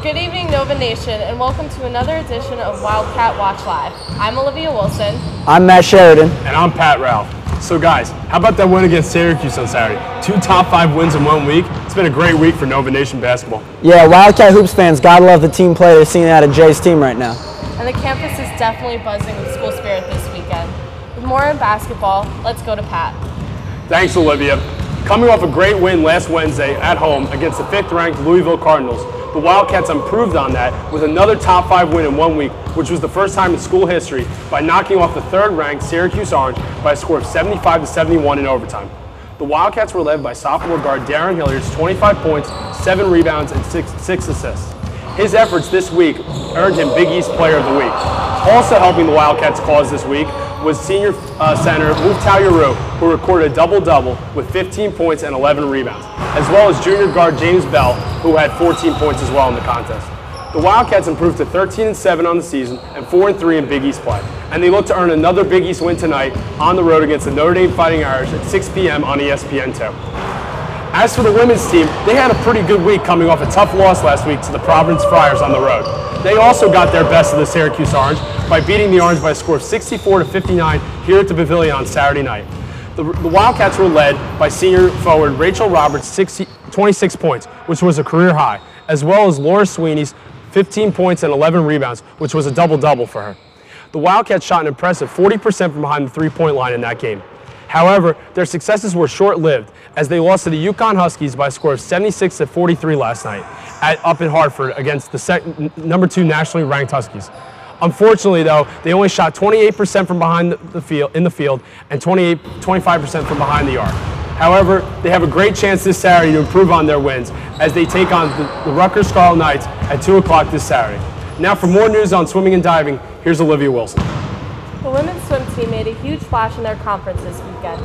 Good evening, Nova Nation, and welcome to another edition of Wildcat Watch Live. I'm Olivia Wilson. I'm Matt Sheridan. And I'm Pat Ralph. So guys, how about that win against Syracuse on Saturday? 2 top 5 wins in 1 week. It's been a great week for Nova Nation basketball. Yeah, Wildcat Hoops fans gotta love the team play they're seeing out of Jay's team right now. And the campus is definitely buzzing with school spirit this weekend. With more in basketball, let's go to Pat. Thanks, Olivia. Coming off a great win last Wednesday at home against the 5th-ranked Louisville Cardinals, the Wildcats improved on that with another top 5 win in 1 week, which was the first time in school history by knocking off the 3rd-ranked Syracuse Orange by a score of 75-71 in overtime. The Wildcats were led by sophomore guard Darren Hilliard's 25 points, 7 rebounds, and 6 assists. His efforts this week earned him Big East Player of the Week. Also helping the Wildcats' cause this week was senior center Wildcat, who recorded a double-double with 15 points and 11 rebounds, as well as junior guard James Bell, who had 14 points as well in the contest. The Wildcats improved to 13-7 on the season and 4-3 in Big East play, and they look to earn another Big East win tonight on the road against the Notre Dame Fighting Irish at 6 p.m. on ESPN2. As for the women's team, they had a pretty good week coming off a tough loss last week to the Providence Friars on the road. They also got their best of the Syracuse Orange by beating the Orange by a score of 64-59 here at the Pavilion on Saturday night. The Wildcats were led by senior forward Rachel Roberts' 26 points, which was a career high, as well as Laura Sweeney's 15 points and 11 rebounds, which was a double-double for her. The Wildcats shot an impressive 40% from behind the three-point line in that game. However, their successes were short-lived as they lost to the UConn Huskies by a score of 76-43 last night up in Hartford against the number 2 nationally ranked Huskies. Unfortunately, though, they only shot 28% from behind the field and 25% from behind the arc. However, they have a great chance this Saturday to improve on their wins as they take on the Rutgers Scarlet Knights at 2 o'clock this Saturday. Now for more news on swimming and diving, here's Olivia Wilson. The women's swim team made a huge splash in their conference this weekend,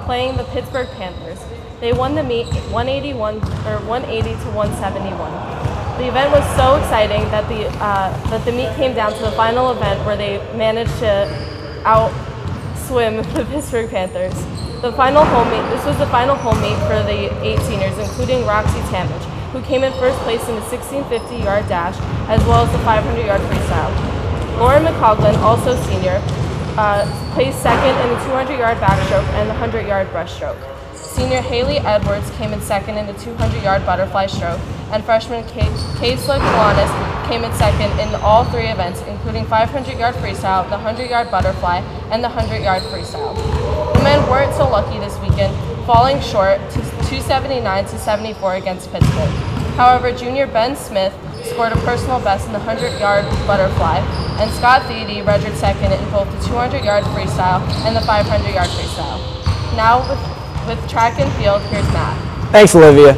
playing the Pittsburgh Panthers. They won the meet 180 to 171. The event was so exciting that the meet came down to the final event where they managed to outswim the Pittsburgh Panthers. This was the final home meet for the 8 seniors, including Roxy Tamich, who came in first place in the 1650-yard dash, as well as the 500-yard freestyle. Lauren McCoglin, also senior, placed second in the 200-yard backstroke and the 100-yard breaststroke. Senior Haley Edwards came in second in the 200-yard butterfly stroke, and freshman Kaisla Kiwanis came in second in all 3 events, including 500-yard freestyle, the 100-yard butterfly, and the 100-yard freestyle. The men weren't so lucky this weekend, falling short to 279-74 against Pittsburgh. However, junior Ben Smith scored a personal best in the 100-yard butterfly, and Scott Thede registered second in both the 200-yard freestyle and the 500-yard freestyle. Now with track and field, here's Matt. Thanks, Olivia.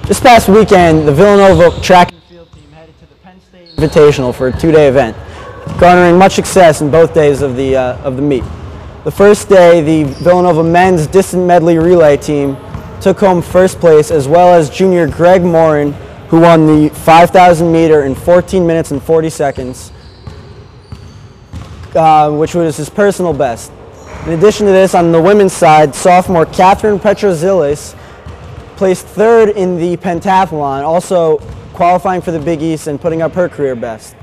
This past weekend, the Villanova track and field team headed to the Penn State Invitational for a 2-day event, garnering much success in both days of the meet. The first day, the Villanova men's distant medley relay team took home first place, as well as junior Greg Morin, who won the 5,000 meter in 14 minutes and 40 seconds, which was his personal best. In addition to this, on the women's side, sophomore Catherine Petrozilis placed 3rd in the pentathlon, also qualifying for the Big East and putting up her career best.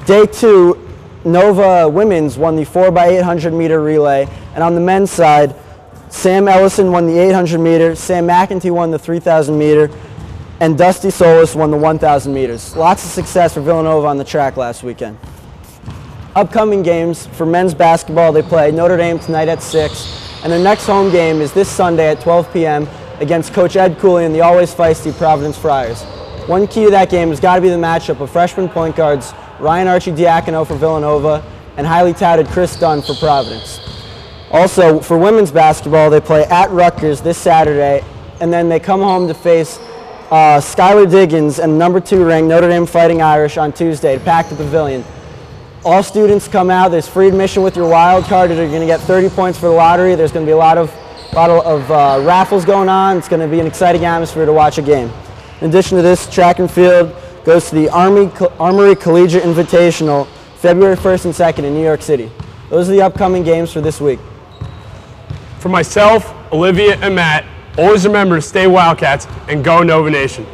Day 2, Nova Women's won the 4x800 meter relay, and on the men's side, Sam Ellison won the 800 meter, Sam McEntee won the 3,000 meter, and Dusty Solis won the 1,000 meters. Lots of success for Villanova on the track last weekend. Upcoming games for men's basketball, they play Notre Dame tonight at 6, and their next home game is this Sunday at 12 p.m. against Coach Ed Cooley and the always feisty Providence Friars. One key to that game has got to be the matchup of freshman point guards Ryan Archie-Diacono for Villanova and highly touted Chris Dunn for Providence. Also, for women's basketball, they play at Rutgers this Saturday, and then they come home to face Skylar Diggins and number 2 ranked Notre Dame Fighting Irish on Tuesday to pack the Pavilion. All students come out. There's free admission with your wild card. You're going to get 30 points for the lottery. There's going to be a lot of raffles going on. It's going to be an exciting atmosphere to watch a game. In addition to this, track and field goes to the Armory Collegiate Invitational February 1st and 2nd in New York City. Those are the upcoming games for this week. For myself, Olivia, and Matt, always remember to stay Wildcats and go Nova Nation.